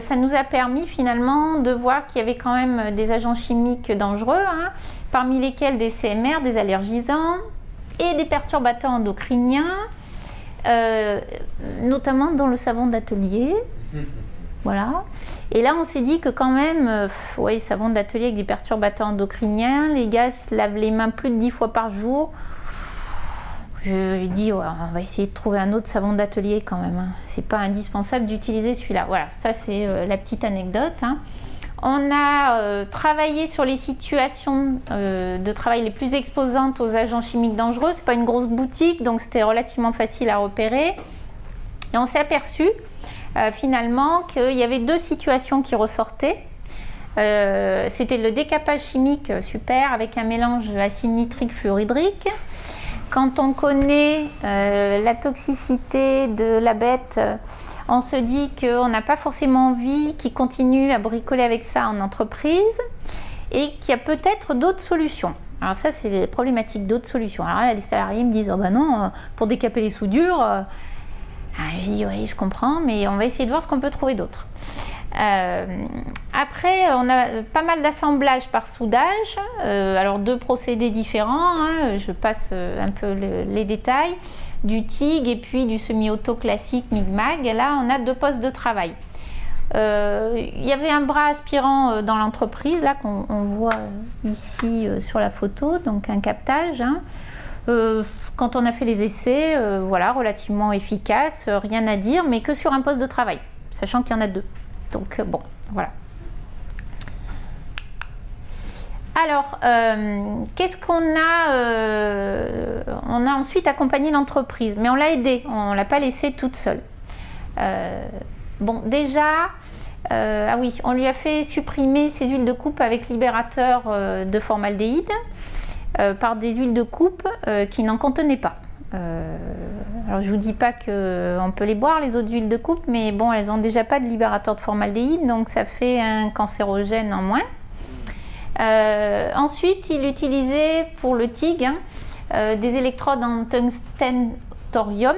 ça nous a permis finalement de voir qu'il y avait quand même des agents chimiques dangereux, parmi lesquels des CMR, des allergisants et des perturbateurs endocriniens, notamment dans le savon d'atelier. Voilà. Et là, on s'est dit que quand même, savon d'atelier avec des perturbateurs endocriniens, les gars se lavent les mains plus de 10 fois par jour. J'ai dit, on va essayer de trouver un autre savon d'atelier quand même. C'est pas indispensable d'utiliser celui-là. Voilà, ça c'est la petite anecdote. On a travaillé sur les situations de travail les plus exposantes aux agents chimiques dangereux. C'est pas une grosse boutique, donc c'était relativement facile à repérer. Et on s'est aperçu finalement qu'il y avait 2 situations qui ressortaient. C'était le décapage chimique, super, avec un mélange acide nitrique fluorhydrique. Quand on connaît la toxicité de la bête, on se dit qu'on n'a pas forcément envie qu'ils continuent à bricoler avec ça en entreprise et qu'il y a peut-être d'autres solutions. Alors ça, c'est les problématiques d'autres solutions. Alors là, les salariés me disent, oh bah non, pour décaper les soudures, je dis, oui, je comprends, mais on va essayer de voir ce qu'on peut trouver d'autre. Après, on a pas mal d'assemblage par soudage. Alors, 2 procédés différents. Hein, je passe un peu les détails. Du TIG et puis du semi-auto classique MIG-MAG. Là, on a 2 postes de travail. Il y avait un bras aspirant dans l'entreprise, là, qu'on voit ici sur la photo, donc un captage. Hein. Quand on a fait les essais, voilà, relativement efficace, rien à dire, mais que sur un poste de travail, sachant qu'il y en a 2. Donc bon, voilà. Alors, qu'est-ce qu'on a on a ensuite accompagné l'entreprise, mais on l'a aidée, on ne l'a pas laissée toute seule. Bon, déjà, ah oui, on lui a fait supprimer ses huiles de coupe avec libérateur de formaldéhyde par des huiles de coupe qui n'en contenaient pas. Alors je vous dis pas qu'on peut les boire les autres huiles de coupe, mais bon, elles ont déjà pas de libérateur de formaldéhyde, donc ça fait un cancérogène en moins. Ensuite, il utilisait pour le TIG des électrodes en tungstène thorium.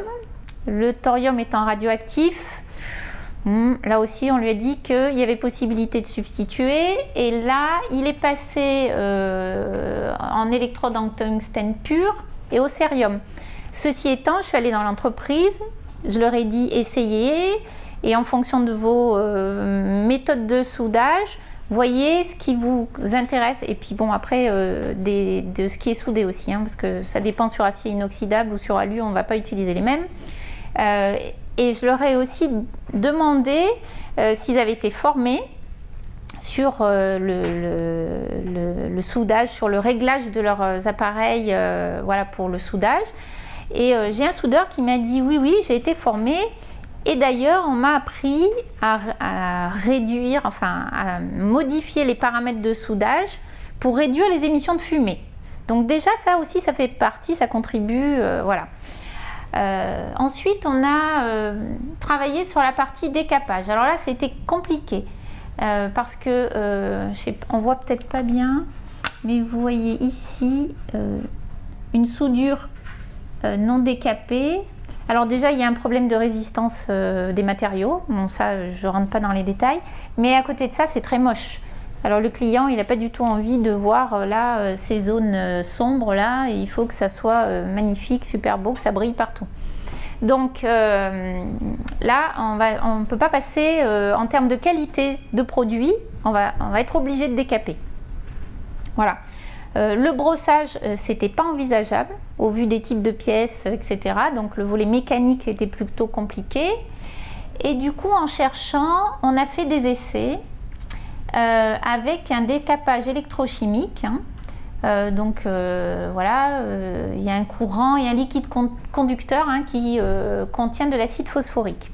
Le thorium étant radioactif, là aussi on lui a dit qu'il y avait possibilité de substituer, et là il est passé en électrode en tungstène pur et au cérium. Ceci étant, je suis allée dans l'entreprise, je leur ai dit essayez, et en fonction de vos méthodes de soudage, voyez ce qui vous intéresse, et puis bon, après de ce qui est soudé aussi, hein, parce que ça dépend sur acier inoxydable ou sur alu, on ne va pas utiliser les mêmes. Et je leur ai aussi demandé s'ils avaient été formés sur le soudage, sur le réglage de leurs appareils, voilà, pour le soudage. Et j'ai un soudeur qui m'a dit oui, j'ai été formé. Et d'ailleurs, on m'a appris à réduire, enfin à modifier les paramètres de soudage pour réduire les émissions de fumée. Donc déjà, ça aussi, ça fait partie, ça contribue, voilà. Ensuite, on a travaillé sur la partie décapage. Alors là, c'était compliqué parce que, on voit peut-être pas bien, mais vous voyez ici une soudure non décapée. Alors déjà, il y a un problème de résistance des matériaux. Bon, ça, je ne rentre pas dans les détails. Mais à côté de ça, c'est très moche. Alors le client, il n'a pas du tout envie de voir là ces zones sombres là. Il faut que ça soit magnifique, super beau, que ça brille partout. Donc là, on ne peut pas passer en termes de qualité de produit. On va être obligé de décaper. Voilà. Le brossage, c'était pas envisageable au vu des types de pièces, etc. Donc le volet mécanique était plutôt compliqué. Et du coup, en cherchant, on a fait des essais avec un décapage électrochimique. Donc voilà, il y a un courant et un liquide conducteur qui contient de l'acide phosphorique.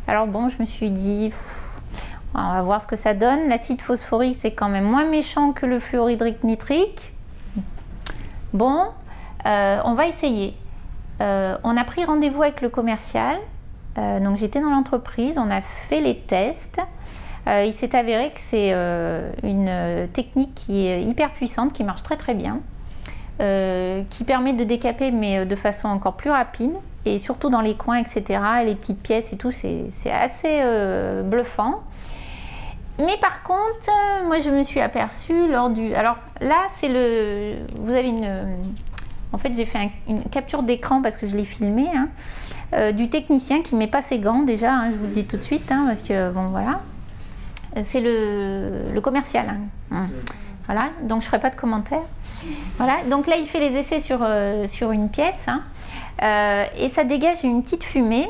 Alors bon, je me suis dit, on va voir ce que ça donne. L'acide phosphorique, c'est quand même moins méchant que le fluorhydrique nitrique. Bon, on va essayer. On a pris rendez-vous avec le commercial. Donc j'étais dans l'entreprise, on a fait les tests. Il s'est avéré que c'est une technique qui est hyper puissante, qui marche très très bien, qui permet de décaper mais de façon encore plus rapide, et surtout dans les coins, etc., et les petites pièces et tout, c'est assez bluffant. Mais par contre, moi je me suis aperçue lors du... Alors là, c'est le... Vous avez une... En fait, j'ai fait une capture d'écran parce que je l'ai filmé, du technicien qui ne met pas ses gants déjà, je vous le dis tout de suite, parce que bon voilà. C'est le commercial. Voilà, donc je ne ferai pas de commentaires. Voilà, donc là il fait les essais sur une pièce et ça dégage une petite fumée.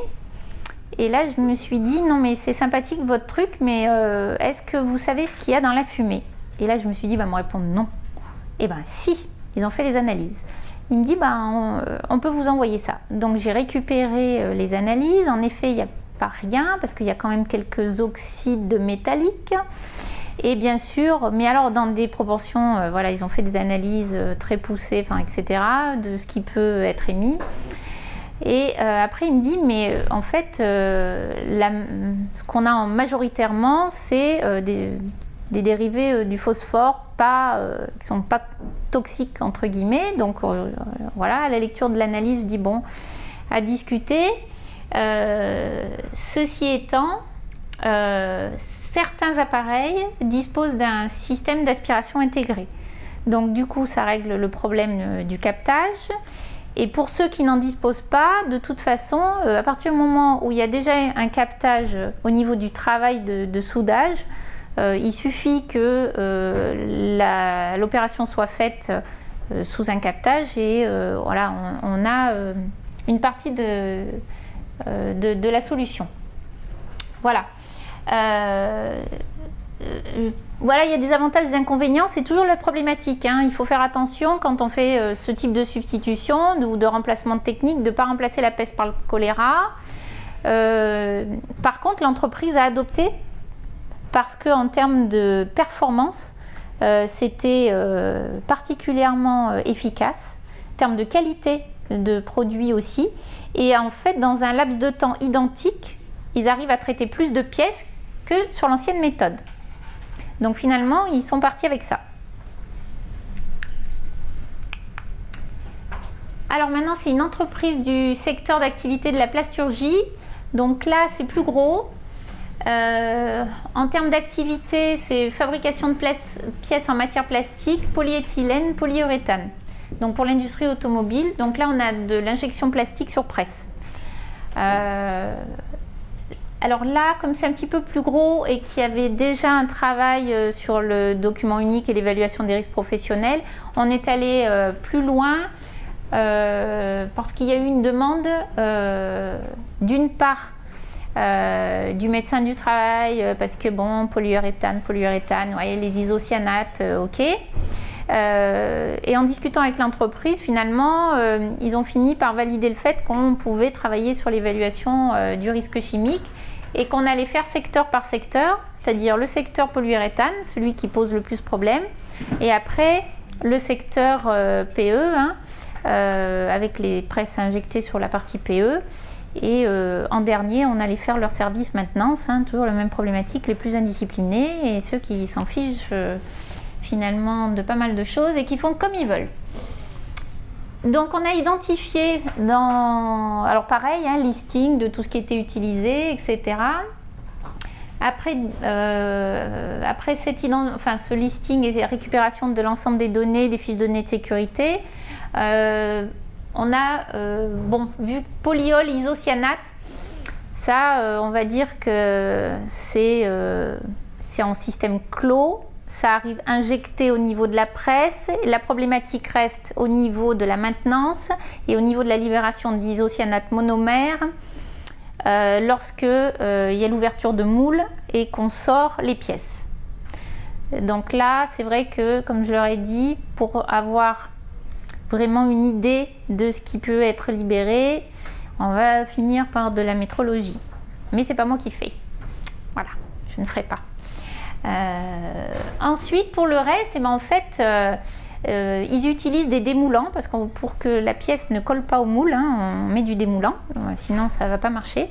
Et là je me suis dit non mais c'est sympathique votre truc, mais est-ce que vous savez ce qu'il y a dans la fumée? Et là je me suis dit, il va me répondre non. Et ben si, ils ont fait les analyses. Il me dit on peut vous envoyer ça. Donc j'ai récupéré les analyses. En effet, il n'y a pas rien parce qu'il y a quand même quelques oxydes métalliques. Et bien sûr, mais alors dans des proportions, voilà, ils ont fait des analyses très poussées, etc., de ce qui peut être émis. Et après, il me dit, mais en fait, ce qu'on a majoritairement, c'est des dérivés du phosphore qui ne sont pas toxiques entre guillemets. Donc voilà, à la lecture de l'analyse, je dis bon, à discuter. Ceci étant, certains appareils disposent d'un système d'aspiration intégré. Donc du coup, ça règle le problème du captage. Et pour ceux qui n'en disposent pas, de toute façon, à partir du moment où il y a déjà un captage au niveau du travail de soudage, il suffit que l'opération soit faite sous un captage et voilà, on a une partie de la solution. Voilà. Voilà, il y a des avantages et des inconvénients, c'est toujours la problématique, hein. Il faut faire attention quand on fait ce type de substitution ou de remplacement de technique, de ne pas remplacer la peste par le choléra. Par contre, l'entreprise a adopté parce qu'en termes de performance, c'était particulièrement efficace, en termes de qualité de produit aussi. Et en fait, dans un laps de temps identique, ils arrivent à traiter plus de pièces que sur l'ancienne méthode. Donc finalement, ils sont partis avec ça. Alors maintenant, c'est une entreprise du secteur d'activité de la plasturgie. Donc là, c'est plus gros. En termes d'activité, c'est fabrication de pièces en matière plastique, polyéthylène, polyuréthane. Donc pour l'industrie automobile. Donc là, on a de l'injection plastique sur presse. Alors là, comme c'est un petit peu plus gros et qu'il y avait déjà un travail sur le document unique et l'évaluation des risques professionnels, on est allé plus loin parce qu'il y a eu une demande d'une part du médecin du travail parce que bon, polyuréthane, vous voyez, les isocyanates, ok. Et en discutant avec l'entreprise, finalement, ils ont fini par valider le fait qu'on pouvait travailler sur l'évaluation du risque chimique et qu'on allait faire secteur par secteur, c'est-à-dire le secteur polyuréthane, celui qui pose le plus de problèmes, et après le secteur PE, hein, avec les presses injectées sur la partie PE, et en dernier, on allait faire leur service maintenance, hein, toujours la même problématique, les plus indisciplinés et ceux qui s'en fichent finalement de pas mal de choses et qui font comme ils veulent. Donc on a identifié alors pareil, hein, listing de tout ce qui était utilisé, etc. Après ce listing et récupération de l'ensemble des données, des fiches de données de sécurité, on a vu polyol isocyanate, ça on va dire que c'est en système clos. Ça arrive injecté au niveau de la presse. La problématique reste au niveau de la maintenance et au niveau de la libération d'isocyanate monomère lorsque il y a l'ouverture de moule et qu'on sort les pièces. Donc là, c'est vrai que, comme je leur ai dit, pour avoir vraiment une idée de ce qui peut être libéré, on va finir par de la métrologie. Mais c'est pas moi qui fais. Voilà, je ne ferai pas. Ensuite, pour le reste, en fait, ils utilisent des démoulants parce que pour que la pièce ne colle pas au moule, hein, on met du démoulant, sinon ça ne va pas marcher.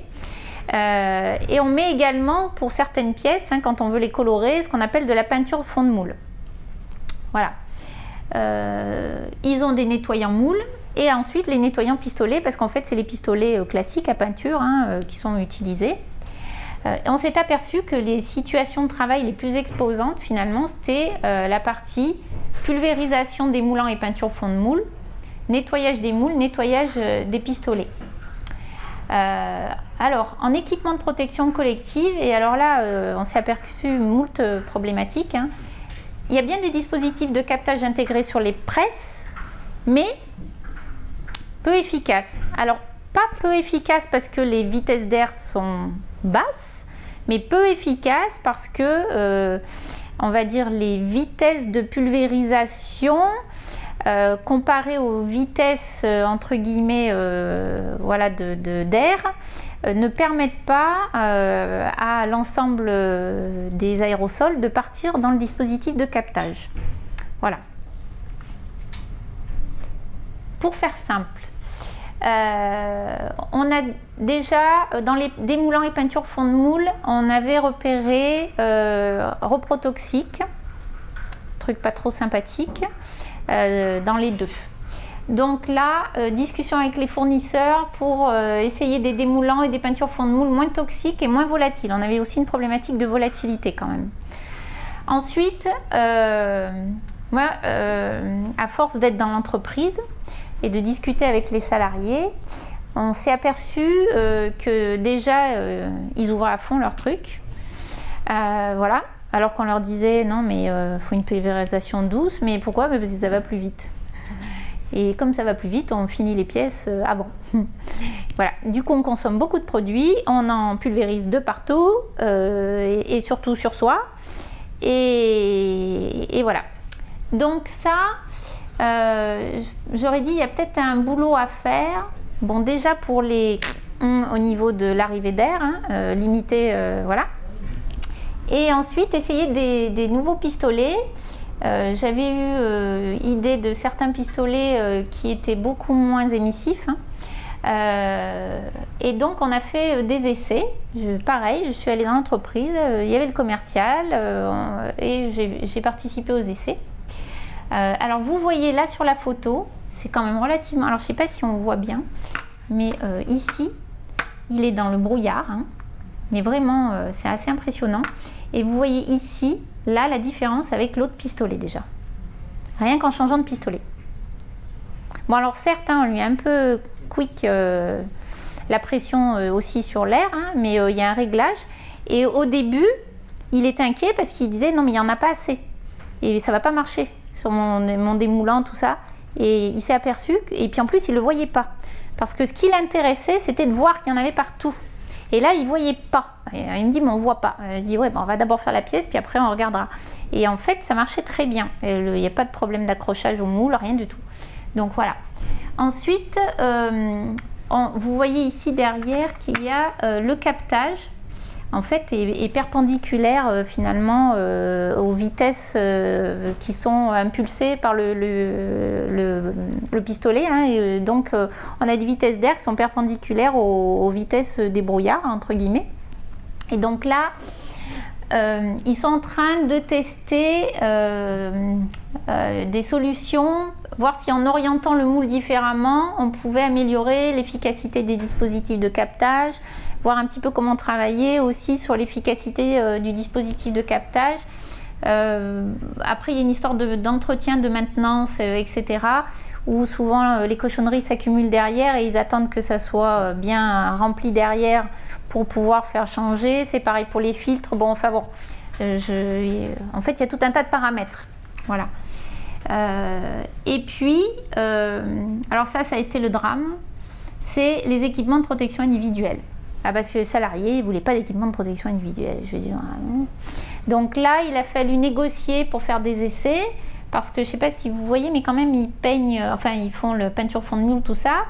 Et on met également pour certaines pièces, hein, quand on veut les colorer, ce qu'on appelle de la peinture fond de moule. Voilà. Ils ont des nettoyants moules et ensuite les nettoyants pistolets parce qu'en fait, c'est les pistolets classiques à peinture, hein, qui sont utilisés. On s'est aperçu que les situations de travail les plus exposantes, finalement, c'était la partie pulvérisation des moulants et peinture fond de moule, nettoyage des moules, nettoyage des pistolets. Alors, en équipement de protection collective, et alors là, on s'est aperçu moult problématiques, hein. Il y a bien des dispositifs de captage intégrés sur les presses, mais peu efficaces. Alors, pas peu efficaces parce que les vitesses d'air sont basses, mais peu efficaces parce que, on va dire, les vitesses de pulvérisation comparées aux vitesses, entre guillemets, voilà, d'air, ne permettent pas à l'ensemble des aérosols de partir dans le dispositif de captage. Voilà. Pour faire simple, on a déjà, dans les démoulants et peintures fond de moule, on avait repéré reprotoxique, truc pas trop sympathique. dans les deux. Donc là, discussion avec les fournisseurs pour essayer des démoulants et des peintures fond de moule moins toxiques et moins volatiles. On avait aussi une problématique de volatilité quand même. Ensuite, moi, à force d'être dans l'entreprise et de discuter avec les salariés, on s'est aperçu que déjà, ils ouvraient à fond leur truc. Voilà. Alors qu'on leur disait, non mais faut une pulvérisation douce, mais pourquoi? Parce que ça va plus vite. Et comme ça va plus vite, on finit les pièces avant. Voilà. Du coup, on consomme beaucoup de produits, on en pulvérise de partout, et surtout sur soi. Et voilà. Donc ça, j'aurais dit, il y a peut-être un boulot à faire. Bon, déjà pour les au niveau de l'arrivée d'air, hein, limiter, voilà. Et ensuite, essayer des nouveaux pistolets. J'avais eu idée de certains pistolets qui étaient beaucoup moins émissifs. Hein. Et donc, on a fait des essais. Pareil, je suis allée dans l'entreprise, il y avait le commercial et j'ai participé aux essais. Alors, vous voyez là sur la photo, c'est quand même relativement... Alors, je ne sais pas si on voit bien, mais ici, il est dans le brouillard. Hein. Mais vraiment, c'est assez impressionnant. Et vous voyez ici, là, la différence avec l'autre pistolet déjà. Rien qu'en changeant de pistolet. Bon, alors certes, hein, on lui a un peu quick la pression aussi sur l'air, hein, mais il y a un réglage. Et au début, il était inquiet parce qu'il disait non, mais il n'y en a pas assez. Et ça ne va pas marcher sur mon démoulant, tout ça. Et il s'est aperçu, et puis en plus, il ne le voyait pas. Parce que ce qui l'intéressait, c'était de voir qu'il y en avait partout. Et là, il ne voyait pas. Et il me dit, mais on ne voit pas. Je dis, ouais, bon, on va d'abord faire la pièce, puis après, on regardera. Et en fait, ça marchait très bien. Il n'y a pas de problème d'accrochage au moule, rien du tout. Donc, voilà. Ensuite, vous voyez ici derrière qu'il y a le captage. En fait, est perpendiculaire finalement aux vitesses qui sont impulsées par le pistolet. Hein, et donc, on a des vitesses d'air qui sont perpendiculaires aux vitesses des brouillards, entre guillemets. Et donc là, ils sont en train de tester des solutions, voir si en orientant le moule différemment, on pouvait améliorer l'efficacité des dispositifs de captage, voir un petit peu comment travailler aussi sur l'efficacité du dispositif de captage. Après, il y a une histoire d'entretien, de maintenance, etc. où souvent les cochonneries s'accumulent derrière et ils attendent que ça soit bien rempli derrière pour pouvoir faire changer. C'est pareil pour les filtres. Bon, enfin bon, en fait, il y a tout un tas de paramètres. Voilà. Et puis, alors ça a été le drame, c'est les équipements de protection individuelle. Ah, parce que les salariés, ils ne voulaient pas d'équipement de protection individuelle. Je veux dire, donc là, il a fallu négocier pour faire des essais, parce que je ne sais pas si vous voyez, mais quand même, ils peignent, enfin, ils font le peinture fond de moule, tout ça,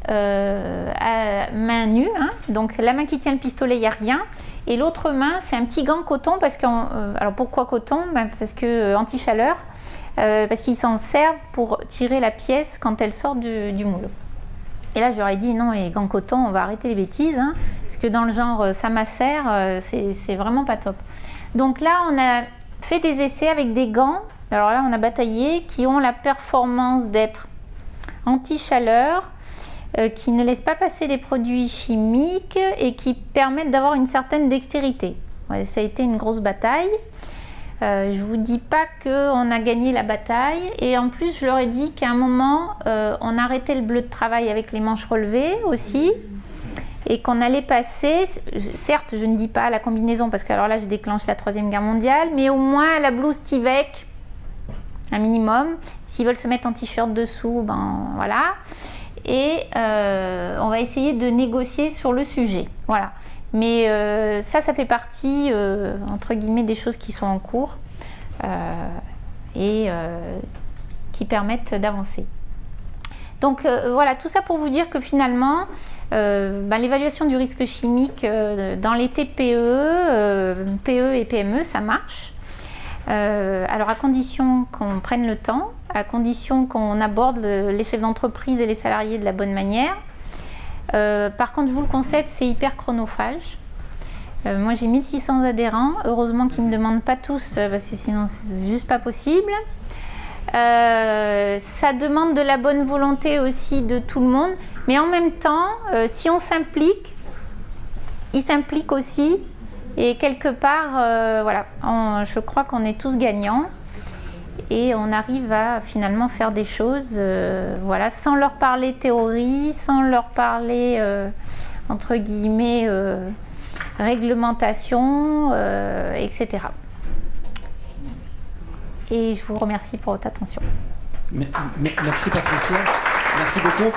à main nue. Hein. Donc la main qui tient le pistolet, il n'y a rien. Et l'autre main, c'est un petit gant coton, parce que, alors pourquoi coton? Parce que anti-chaleur, parce qu'ils s'en servent pour tirer la pièce quand elle sort du moule. Et là, j'aurais dit, non, les gants coton, on va arrêter les bêtises, hein, parce que dans le genre, ça macère, c'est vraiment pas top. Donc là, on a fait des essais avec des gants, alors là, on a bataillé, qui ont la performance d'être anti-chaleur, qui ne laissent pas passer des produits chimiques et qui permettent d'avoir une certaine dextérité. Ouais, ça a été une grosse bataille. Je ne vous dis pas qu'on a gagné la bataille, et en plus je leur ai dit qu'à un moment on arrêtait le bleu de travail avec les manches relevées aussi, et qu'on allait passer, certes je ne dis pas à la combinaison parce que alors là je déclenche la 3e guerre mondiale, mais au moins à la blouse Tyvek, un minimum. S'ils veulent se mettre en t-shirt dessous, ben voilà, et on va essayer de négocier sur le sujet, voilà. Mais ça fait partie, entre guillemets, des choses qui sont en cours et qui permettent d'avancer. Donc voilà, tout ça pour vous dire que finalement, l'évaluation du risque chimique dans les TPE, PE et PME, ça marche. Alors à condition qu'on prenne le temps, à condition qu'on aborde les chefs d'entreprise et les salariés de la bonne manière. Par contre, je vous le concède, c'est hyper chronophage. Moi, j'ai 1600 adhérents. Heureusement qu'ils ne me demandent pas tous, parce que sinon, c'est juste pas possible. Ça demande de la bonne volonté aussi de tout le monde, mais en même temps, si on s'implique, ils s'impliquent aussi, et quelque part, voilà, je crois qu'on est tous gagnants, et on arrive à finalement faire des choses, voilà, sans leur parler théorie, sans leur parler, entre guillemets, réglementation, etc. Et je vous remercie pour votre attention. Merci Patricia, merci beaucoup.